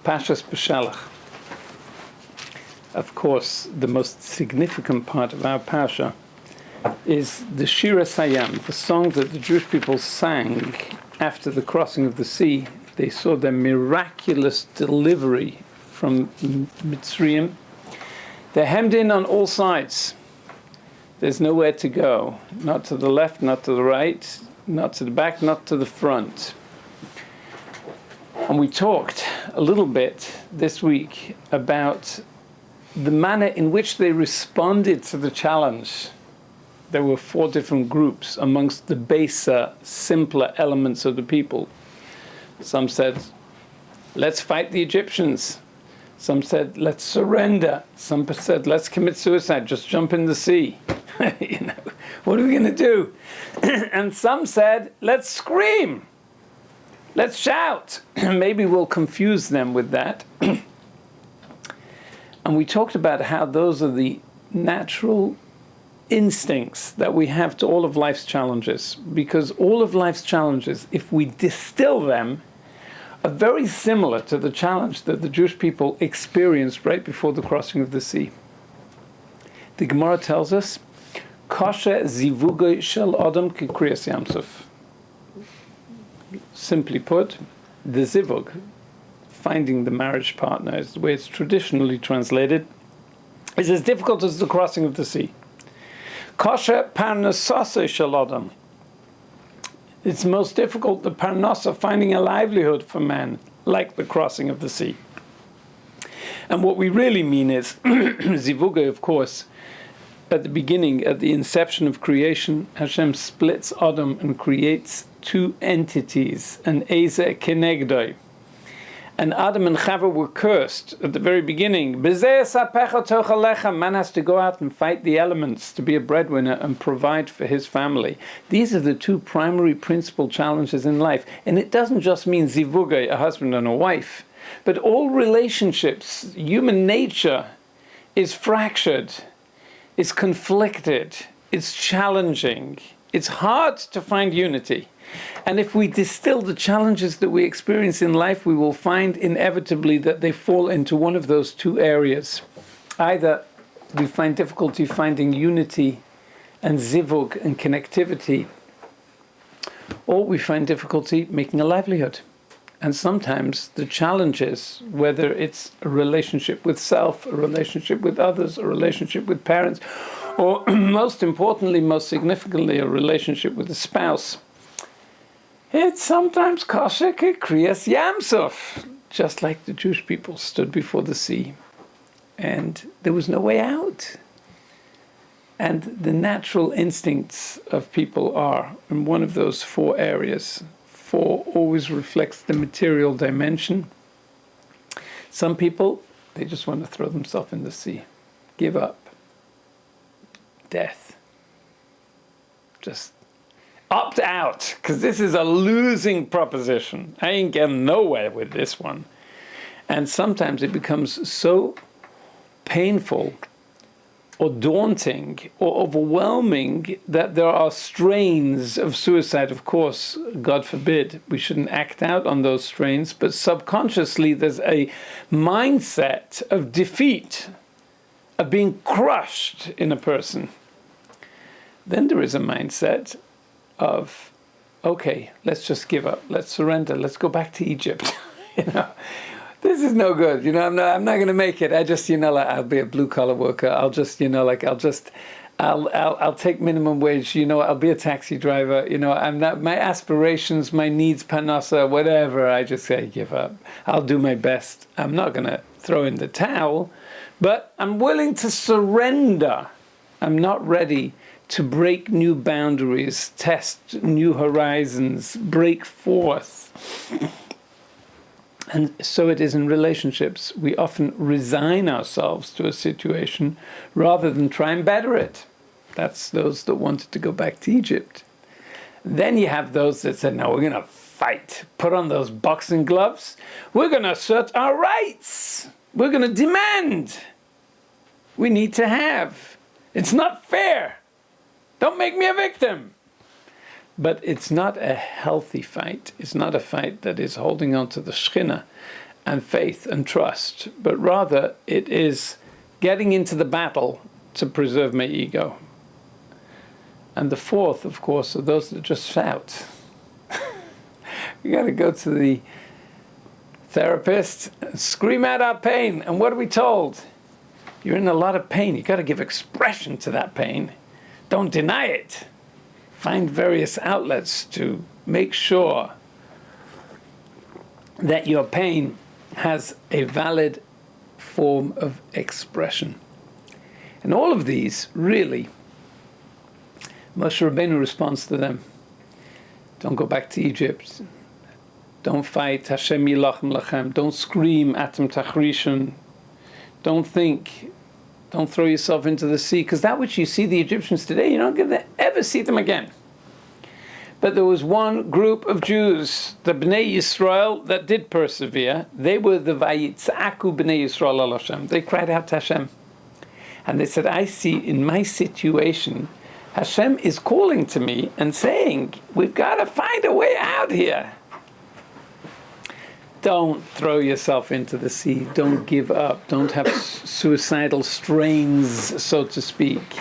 Parshos Bishalach. Of course, the most significant part of our Parsha is the Shir Hayam, the song that the Jewish people sang after the crossing of the sea. They saw their miraculous delivery from Mitzrayim. They're hemmed in on all sides. There's nowhere to go. Not to the left, not to the right, not to the back, not to the front. And we talked a little bit this week about the manner in which they responded to the challenge. There were 4 different groups amongst the baser, simpler elements of the people. Some said, let's fight the Egyptians. Some said, let's surrender. Some said, let's commit suicide, just jump in the sea. What are we going to do? And some said, let's scream. Let's shout. Maybe we'll confuse them with that. And we talked about how those are the natural instincts that we have to all of life's challenges. Because all of life's challenges, if we distill them, are very similar to the challenge that the Jewish people experienced right before the crossing of the sea. The Gemara tells us, Kosher zivugay shel adam kikriyas yamsuf. Simply put, the zivug, finding the marriage partner, is the way it's traditionally translated, is as difficult as the crossing of the sea. Kosher parnasasa shel adam. It's most difficult, the parnasa, finding a livelihood for man, like the crossing of the sea. And what we really mean is, zivugay, of course, at the beginning, at the inception of creation, Hashem splits Adam and creates 2 entities, an Eza Kenegdoi. And Adam and Chava were cursed at the very beginning. Man has to go out and fight the elements to be a breadwinner and provide for his family. These are the 2 primary principal challenges in life. And it doesn't just mean zivugay, a husband and a wife, but all relationships, human nature is fractured. It's conflicted, it's challenging, it's hard to find unity. And if we distill the challenges that we experience in life, we will find inevitably that they fall into one of those 2 areas. Either we find difficulty finding unity and zivug and connectivity, or we find difficulty making a livelihood. And sometimes the challenges, whether it's a relationship with self, a relationship with others, a relationship with parents, or most importantly, most significantly, a relationship with a spouse, it's sometimes kosher kriyas yamsuf, just like the Jewish people stood before the sea, and there was no way out. And the natural instincts of people are in one of those 4 areas. 4 always reflects the material dimension. Some people, they just want to throw themselves in the sea, give up, death, just opt out, because this is a losing proposition. I ain't getting nowhere with this one. And sometimes it becomes so painful or daunting or overwhelming that there are strains of suicide. Of course, God forbid, we shouldn't act out on those strains, but subconsciously there's a mindset of defeat, of being crushed in a person. Then there is a mindset of, okay, let's just give up, let's surrender, let's go back to Egypt. This is no good. I'm not going to make it. I just, I'll be a blue collar worker. I'll just, I'll take minimum wage. I'll be a taxi driver. I'm not, my aspirations, my needs, panasa, whatever. I just say, give up. I'll do my best. I'm not going to throw in the towel, but I'm willing to surrender. I'm not ready to break new boundaries, test new horizons, break forth. And so it is in relationships. We often resign ourselves to a situation rather than try and better it. That's those that wanted to go back to Egypt. Then you have those that said, no, we're going to fight. Put on those boxing gloves. We're going to assert our rights. We're going to demand. We need to have. It's not fair. Don't make me a victim. But it's not a healthy fight. It's not a fight that is holding on to the Shekhinah and faith and trust, but rather it is getting into the battle to preserve my ego. And the fourth, of course, are those that just shout. We got to go to the therapist and scream out our pain. And what are we told? You're in a lot of pain. You got to give expression to that pain. Don't deny it. Find various outlets to make sure that your pain has a valid form of expression. And all of these, really, Moshe Rabbeinu responds to them. Don't go back to Egypt. Don't fight. Hashem yilachem lachem. Don't scream. Atem tachrishon. Don't think. Don't throw yourself into the sea. Because that which you see the Egyptians today, you're not going to ever see them again. But there was one group of Jews, the Bnei Yisrael, that did persevere. They were the Vayitzaku Bnei Yisrael al Hashem. They cried out to Hashem. And they said, I see in my situation, Hashem is calling to me and saying, we've got to find a way out here. Don't throw yourself into the sea. Don't give up. Don't have suicidal strains, so to speak.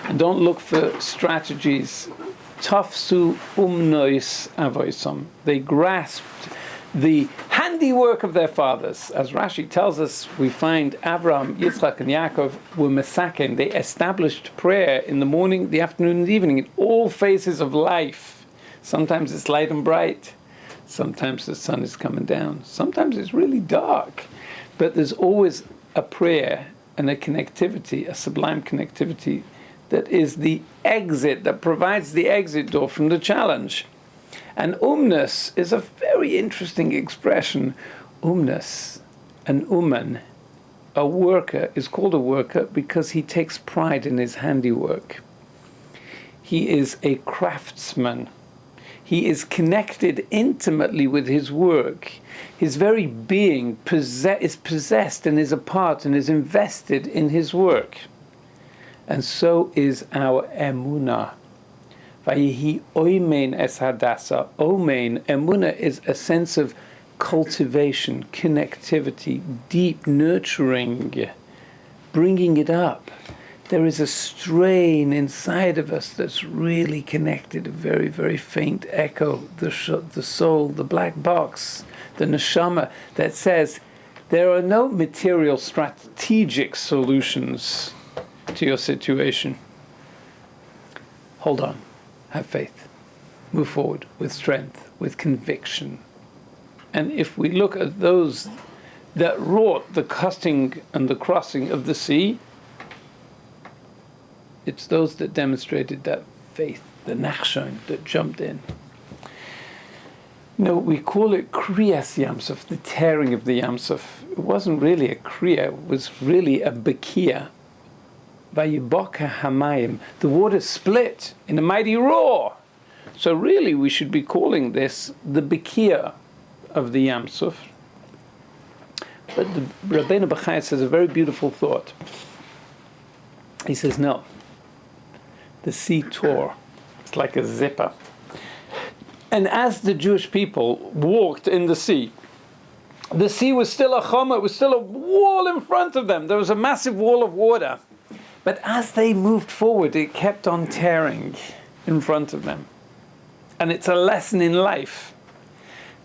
And don't look for strategies. Tafsu umnois avoisam. They grasped the handiwork of their fathers. As Rashi tells us, we find Abraham, Yitzchak, and Yaakov were mesaken. They established prayer in the morning, the afternoon, and the evening, in all phases of life. Sometimes it's light and bright. Sometimes the sun is coming down. Sometimes it's really dark. But there's always a prayer and a connectivity, a sublime connectivity, that is the exit, that provides the exit door from the challenge. And umnus is a very interesting expression. Umnus, an uman, a worker, is called a worker because he takes pride in his handiwork. He is a craftsman. He is connected intimately with his work. His very being is possessed and is a part and is invested in his work. And so is our emunah. Vayihi oimein es hadasa. Omein, emunah, is a sense of cultivation, connectivity, deep nurturing, bringing it up. There is a strain inside of us that's really connected, a very, very faint echo, the soul, the black box, the neshama, that says there are no material strategic solutions to your situation. Hold on. Have faith. Move forward with strength, with conviction. And if we look at those that wrought the cutting and the crossing of the sea, it's those that demonstrated that faith, the nachshon that jumped in. No, we call it kriyas yamsuf, the tearing of the yamsuf. It wasn't really a kriya, it was really a bekia. Vayiboka hamayim, the water split in a mighty roar. So really we should be calling this the bekia of the yamsuf. But the Rabbeinu Bachai says a very beautiful thought. He says, no. The sea tore. It's like a zipper. And as the Jewish people walked in the sea was still a choma, it was still a wall in front of them. There was a massive wall of water. But as they moved forward, it kept on tearing in front of them. And it's a lesson in life.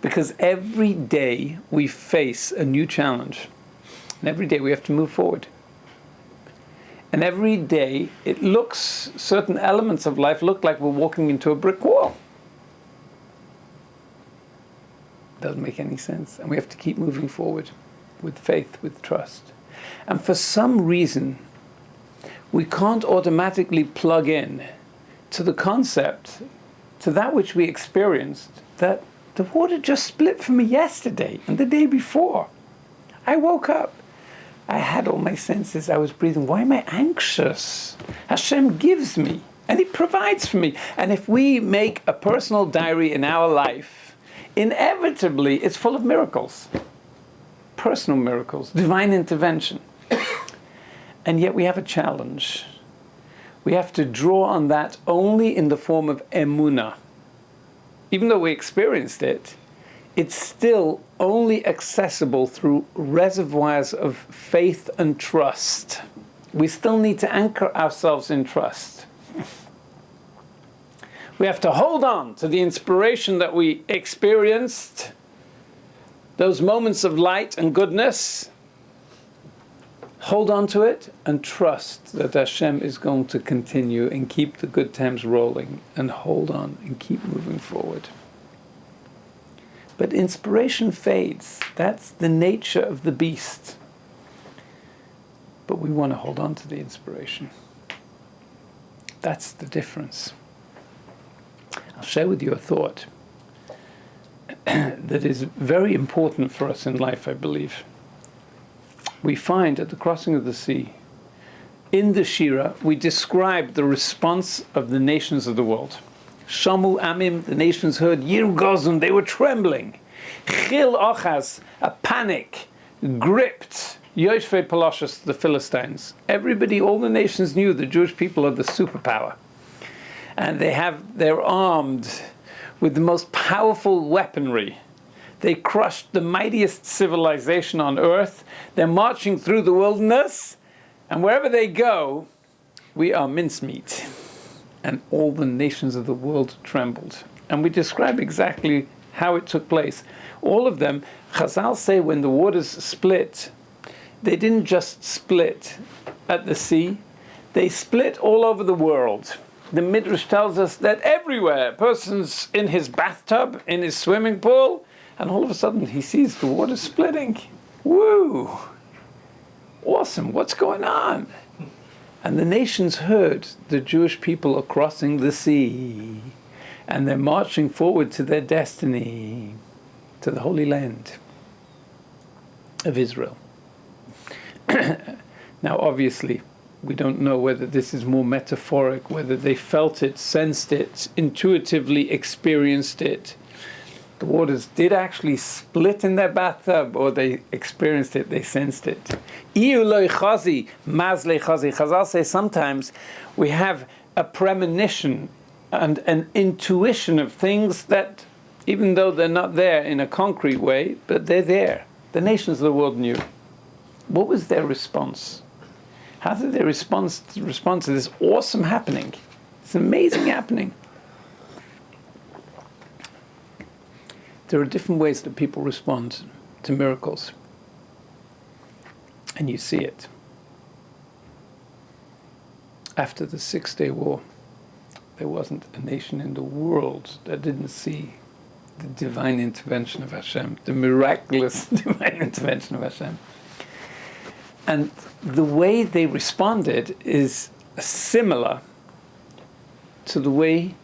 Because every day we face a new challenge. And every day we have to move forward. And every day, certain elements of life look like we're walking into a brick wall. Doesn't make any sense. And we have to keep moving forward with faith, with trust. And for some reason, we can't automatically plug in to the concept, to that which we experienced, that the water just split for me yesterday and the day before. I woke up. I had all my senses. I was breathing. Why am I anxious? Hashem gives me, and He provides for me. And if we make a personal diary in our life, inevitably it's full of miracles. Personal miracles, divine intervention. And yet we have a challenge. We have to draw on that only in the form of emunah. Even though we experienced it, it's still only accessible through reservoirs of faith and trust. We still need to anchor ourselves in trust. We have to hold on to the inspiration that we experienced, those moments of light and goodness. Hold on to it and trust that Hashem is going to continue and keep the good times rolling, and hold on and keep moving forward. But inspiration fades. That's the nature of the beast. But we want to hold on to the inspiration. That's the difference. I'll share with you a thought that is very important for us in life, I believe. We find at the crossing of the sea, in the Shira, we describe the response of the nations of the world. Shamu Amim, the nations heard, Yir Gozun, they were trembling. Chil Ochaz, a panic, gripped Yoshvei Paloshas, the Philistines. Everybody, all the nations knew the Jewish people are the superpower. And they're armed with the most powerful weaponry. They crushed the mightiest civilization on earth. They're marching through the wilderness, and wherever they go, we are mincemeat. And all the nations of the world trembled. And we describe exactly how it took place. All of them, Chazal say, when the waters split, they didn't just split at the sea, they split all over the world. The Midrash tells us that everywhere, a person's in his bathtub, in his swimming pool, and all of a sudden he sees the water splitting. Woo! Awesome, what's going on? And the nations heard the Jewish people are crossing the sea, and they're marching forward to their destiny, to the Holy Land of Israel. Now, obviously, we don't know whether this is more metaphoric, whether they felt it, sensed it, intuitively experienced it. The waters did actually split in their bathtub, or they experienced it, they sensed it. Chazal say sometimes we have a premonition and an intuition of things that, even though they're not there in a concrete way, but they're there. The nations of the world knew. What was their response? How did they respond to this awesome happening? It's amazing happening. There are different ways that people respond to miracles. And you see it. After the 6-day war, there wasn't a nation in the world that didn't see the divine intervention of Hashem, the miraculous divine intervention of Hashem. And the way they responded is similar to the way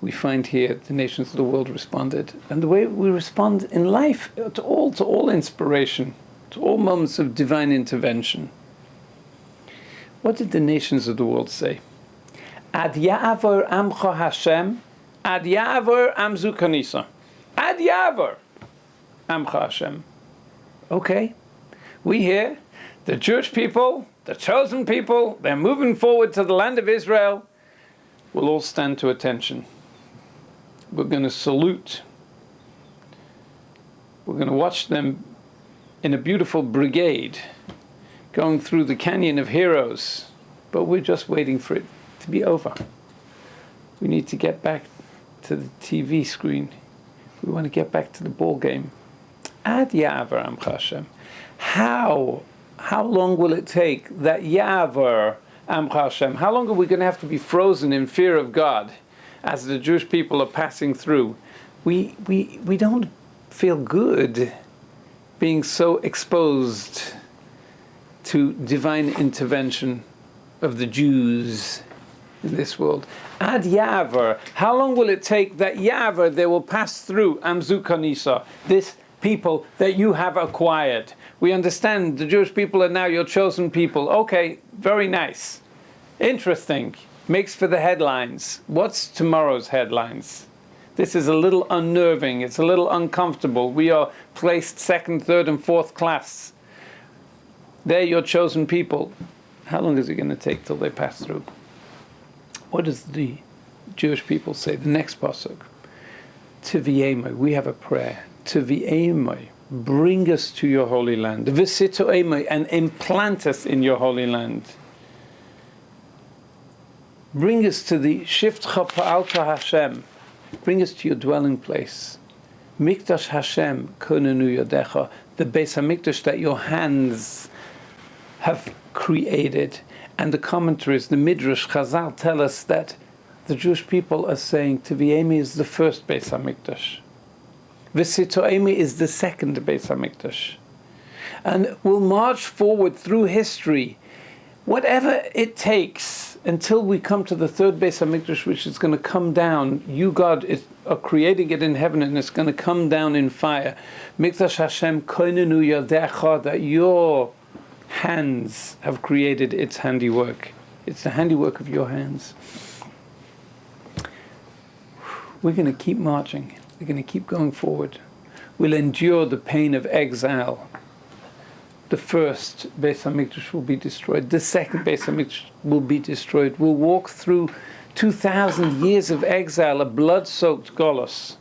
we find here the nations of the world responded, and the way we respond in life to all inspiration, to all moments of divine intervention. What did the nations of the world say? Ad ya'avor amcha Hashem, ad ya'avor amzu kanisa. Ad ya'avor amcha Hashem. Okay, we here, the Jewish people, the chosen people, they're moving forward to the land of Israel. We'll all stand to attention. We're going to salute. We're going to watch them in a beautiful brigade going through the Canyon of Heroes. But we're just waiting for it to be over. We need to get back to the TV screen. We want to get back to the ball game. Ad Ya'avar Amcha Hashem. How long will it take that Ya'avar Amcha Hashem? How long are we going to have to be frozen in fear of God as the Jewish people are passing through? We don't feel good being so exposed to divine intervention of the Jews in this world. Ad Ya'avar. How long will it take that Ya'avar they will pass through Amzu Kanisa, this people that you have acquired? We understand the Jewish people are now your chosen people. Okay, very nice. Interesting. Makes for the headlines. What's tomorrow's headlines? This is a little unnerving. It's a little uncomfortable. We are placed second, third, and fourth class. They're your chosen people. How long is it going to take till they pass through? What does the Jewish people say? The next pasuk. Tiviyema, we have a prayer. Tvi'emoi, bring us to your holy land. Visito'emoi, and implant us in your holy land. Bring us to the Shiftcha Pa'alta Hashem. Bring us to your dwelling place. Mikdash Hashem Konenu Yodecha, the Beis HaMikdash that your hands have created. And the commentaries, the Midrash, Chazal tell us that the Jewish people are saying Tvi'emi is the first Beis HaMikdash. Visito'emi is the second Beis HaMikdash. And we'll march forward through history, whatever it takes, until we come to the third Beis HaMikdash, which is going to come down. You, God, are creating it in heaven, and it's going to come down in fire. Mikdash Hashem koinenu yadecha, that your hands have created its handiwork. It's the handiwork of your hands. We're going to keep marching. We're going to keep going forward. We'll endure the pain of exile. The first Beis HaMikdash will be destroyed. The second Beis HaMikdash will be destroyed. We'll walk through 2,000 years of exile, a blood-soaked Golos,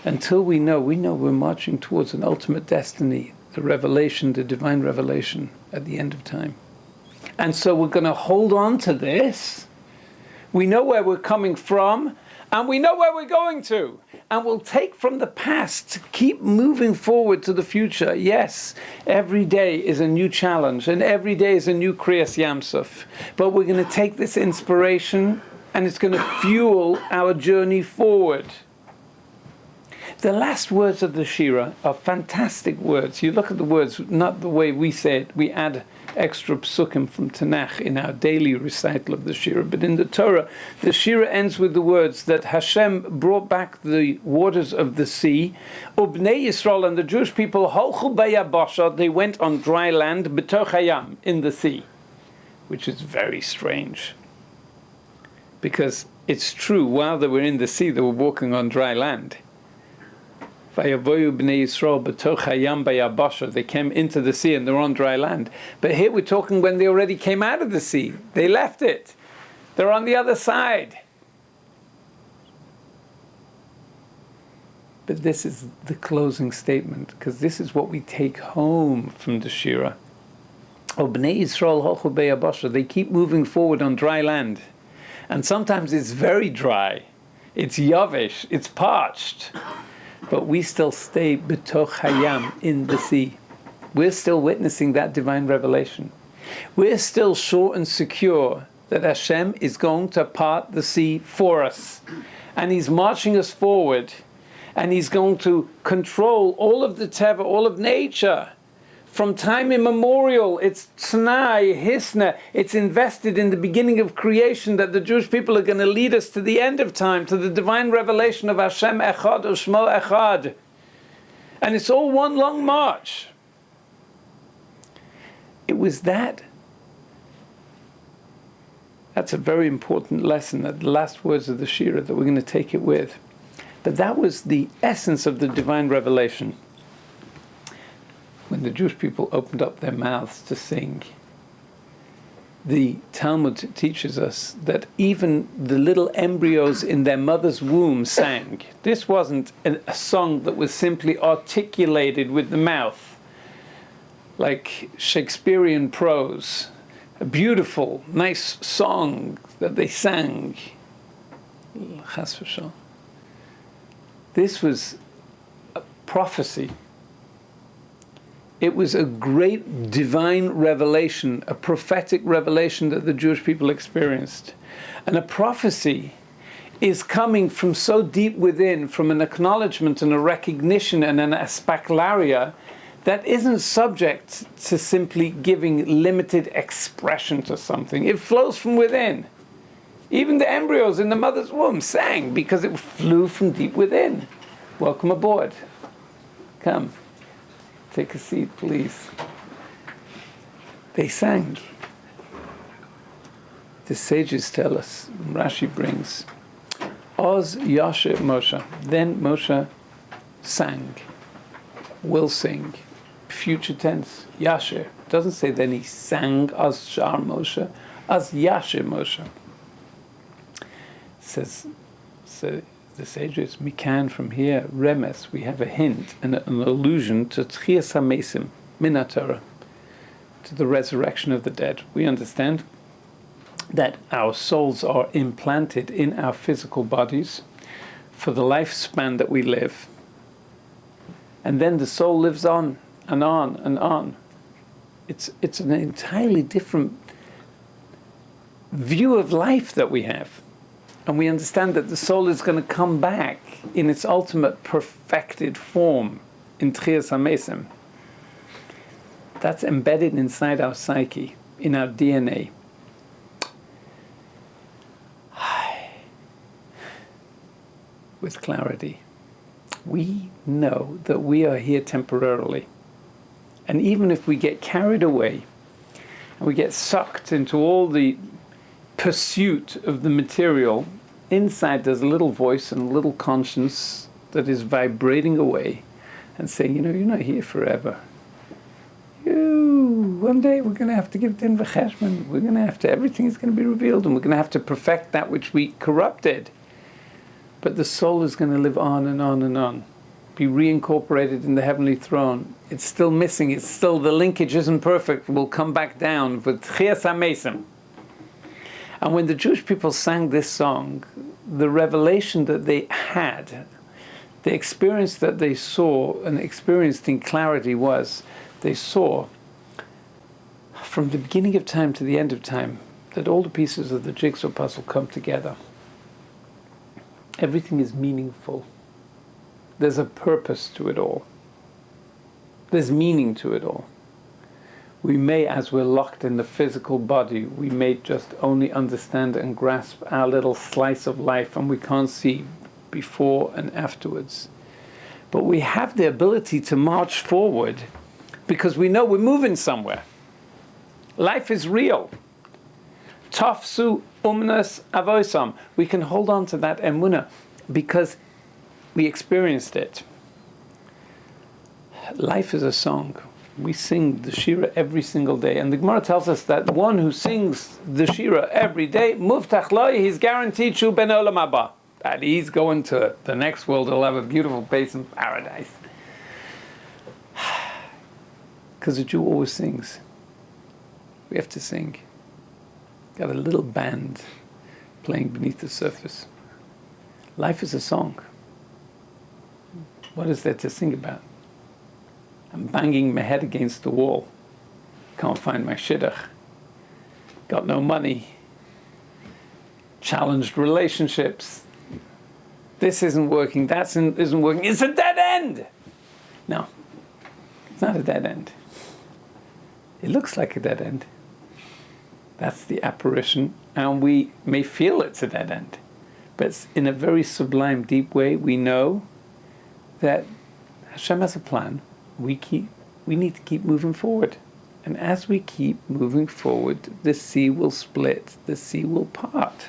until we know we're marching towards an ultimate destiny, the revelation, the divine revelation at the end of time. And so we're going to hold on to this. We know where we're coming from, and we know where we're going to. And we'll take from the past to keep moving forward to the future. Yes, every day is a new challenge, and every day is a new Kriyas Yamsuf. But we're going to take this inspiration, and it's going to fuel our journey forward. The last words of the Shira are fantastic words. You look at the words, not the way we say it. We add extra psukim from Tanakh in our daily recital of the Shira. But in the Torah, the Shira ends with the words that Hashem brought back the waters of the sea. Ubnei Yisrael, and the Jewish people, holchu bayabasha, they went on dry land, b'toch hayam, in the sea. Which is very strange. Because it's true, while they were in the sea, they were walking on dry land. They came into the sea and they're on dry land. But here we're talking when they already came out of the sea. They left it. They're on the other side. But this is the closing statement, because this is what we take home from the Shira. They keep moving forward on dry land. And sometimes it's very dry. It's yavish. It's parched. But we still stay b'toch hayam, in the sea. We're still witnessing that divine revelation. We're still sure and secure that Hashem is going to part the sea for us. And He's marching us forward. And He's going to control all of the teva, all of nature. From time immemorial, it's t'nai, hisna, it's invested in the beginning of creation that the Jewish people are going to lead us to the end of time, to the divine revelation of Hashem Echad U'Shmo Echad. And it's all one long march. It was that. That's a very important lesson, that the last words of the Shira, that we're going to take it with. But that was the essence of the divine revelation. When the Jewish people opened up their mouths to sing, the Talmud teaches us that even the little embryos in their mother's womb sang. This wasn't a song that was simply articulated with the mouth, like Shakespearean prose. A beautiful, nice song that they sang. Chas v'shalom. This was a prophecy. It was a great divine revelation, a prophetic revelation that the Jewish people experienced. And a prophecy is coming from so deep within, from an acknowledgement and a recognition and an aspaklaria that isn't subject to simply giving limited expression to something. It flows from within. Even the embryos in the mother's womb sang because it flew from deep within. Welcome aboard. Come. Take a seat, please. They sang. The sages tell us, Rashi brings, Oz Yasher Moshe. Then Moshe sang, will sing, future tense, Yasher. Doesn't say then he sang Oz Shar Moshe, Oz Yasher Moshe. The sages, Mikan, from here, Remes, we have a hint, an allusion to Tchias HaMesim, Min Torah, to the resurrection of the dead. We understand that our souls are implanted in our physical bodies for the lifespan that we live. And then the soul lives on and on and on. It's an entirely different view of life that we have. And we understand that the soul is going to come back in its ultimate perfected form in Tchias HaMesim. That's embedded inside our psyche, in our DNA. With clarity. We know that we are here temporarily. And even if we get carried away and we get sucked into all the pursuit of the material, inside there's a little voice and a little conscience that is vibrating away and saying, you're not here forever. One day we're going to have to give din v'cheshbon. We're going to have to, everything is going to be revealed, and we're going to have to perfect that which we corrupted. But the soul is going to live on and on and on, be reincorporated in the heavenly throne. It's still missing. It's still, the linkage isn't perfect. We'll come back down with Tchias HaMesim. And when the Jewish people sang this song, the revelation that they had, the experience that they saw and experienced in clarity was, they saw from the beginning of time to the end of time that all the pieces of the jigsaw puzzle come together. Everything is meaningful. There's a purpose to it all. There's meaning to it all. We may, as we're locked in the physical body, we may just only understand and grasp our little slice of life, and we can't see before and afterwards. But we have the ability to march forward because we know we're moving somewhere. Life is real. Tafsu umnas avoisam. We can hold on to that emunah because we experienced it. Life is a song. We sing the Shira every single day. And the Gemara tells us that one who sings the Shira every day, muftach lo, he's guaranteed shu ben olam haba. That he's going to the next world. He'll have a beautiful place in paradise. Because the Jew always sings. We have to sing. Got a little band playing beneath the surface. Life is a song. What is there to sing about? I'm banging my head against the wall. Can't find my shidduch. Got no money. Challenged relationships. This isn't working. That isn't working. It's a dead end. No, it's not a dead end. It looks like a dead end. That's the apparition, and we may feel it's a dead end. But in a very sublime, deep way, we know that Hashem has a plan. We need to keep moving forward. And as we keep moving forward, the sea will split, the sea will part.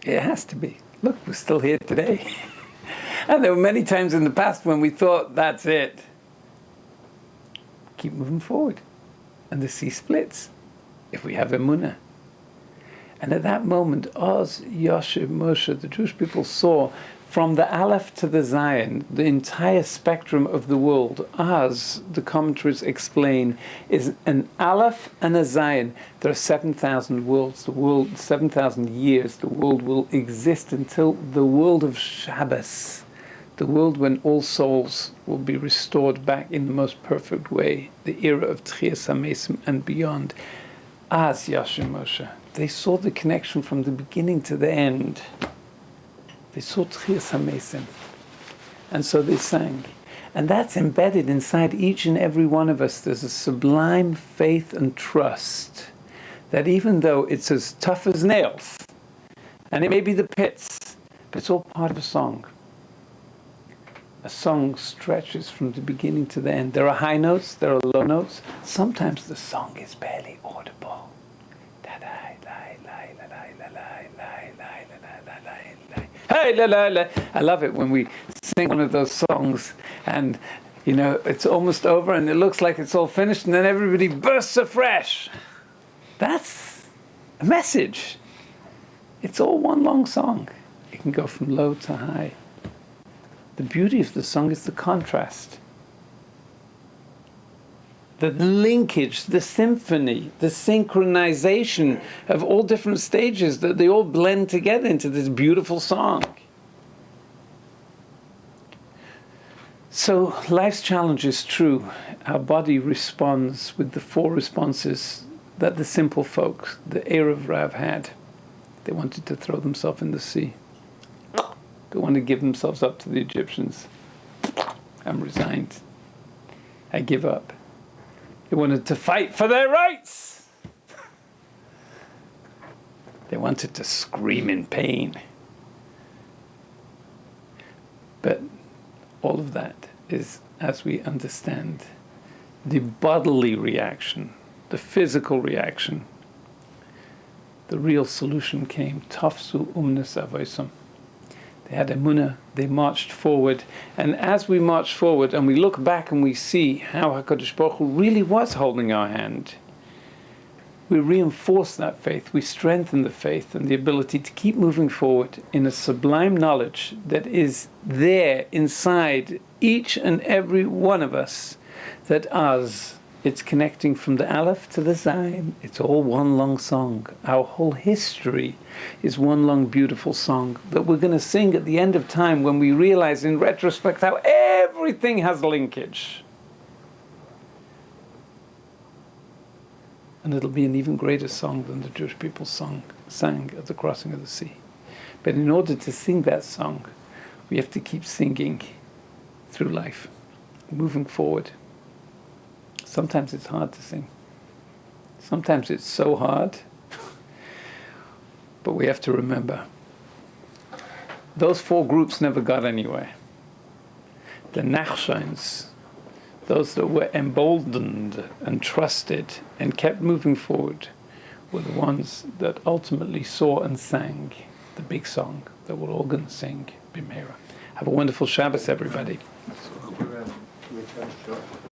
It has to be. Look, we're still here today. And there were many times in the past when we thought, that's it. Keep moving forward. And the sea splits, if we have emunah. And at that moment, Oz, Yoshev, Moshe, the Jewish people saw from the Aleph to the Zion, the entire spectrum of the world. Oz, the commentaries explain, is an Aleph and a Zion. There are 7,000 worlds. The world, 7,000 years, the world will exist until the world of Shabbos. The world when all souls will be restored back in the most perfect way, the era of Tchias HaMesim and beyond. Az Yashim Moshe. They saw the connection from the beginning to the end. They saw Tchias HaMesim. And so they sang. And that's embedded inside each and every one of us. There's a sublime faith and trust that even though it's as tough as nails, and it may be the pits, but it's all part of a song. A song stretches from the beginning to the end. There are high notes, there are low notes. Sometimes the song is barely audible. Hey, la la la. I love it when we sing one of those songs and, it's almost over and it looks like it's all finished and then everybody bursts afresh. That's a message. It's all one long song. It can go from low to high. The beauty of the song is the contrast. The linkage, the symphony, the synchronization of all different stages, that they all blend together into this beautiful song. So life's challenge is true. Our body responds with the 4 responses that the simple folks, the Erev Rav, had. They wanted to throw themselves in the sea. They wanted to give themselves up to the Egyptians. I'm resigned. I give up. They wanted to fight for their rights. They wanted to scream in pain. But all of that is, as we understand, the bodily reaction, the physical reaction. The real solution came. Tafsu umnes avoisam. They had emunah, they marched forward, and as we march forward and we look back and we see how HaKadosh Baruch Hu really was holding our hand, we reinforce that faith, we strengthen the faith and the ability to keep moving forward in a sublime knowledge that is there inside each and every one of us, that as it's connecting from the Aleph to the Zayin, it's all one long song. Our whole history is one long beautiful song that we're going to sing at the end of time, when we realize in retrospect how everything has linkage. And it'll be an even greater song than the Jewish people sang at the crossing of the sea. But in order to sing that song, we have to keep singing through life, moving forward. Sometimes it's hard to sing. Sometimes it's so hard. But we have to remember, those 4 groups never got anywhere. The Nachshons, those that were emboldened and trusted and kept moving forward, were the ones that ultimately saw and sang the big song that we're all going to sing, B'meira. Have a wonderful Shabbos, everybody.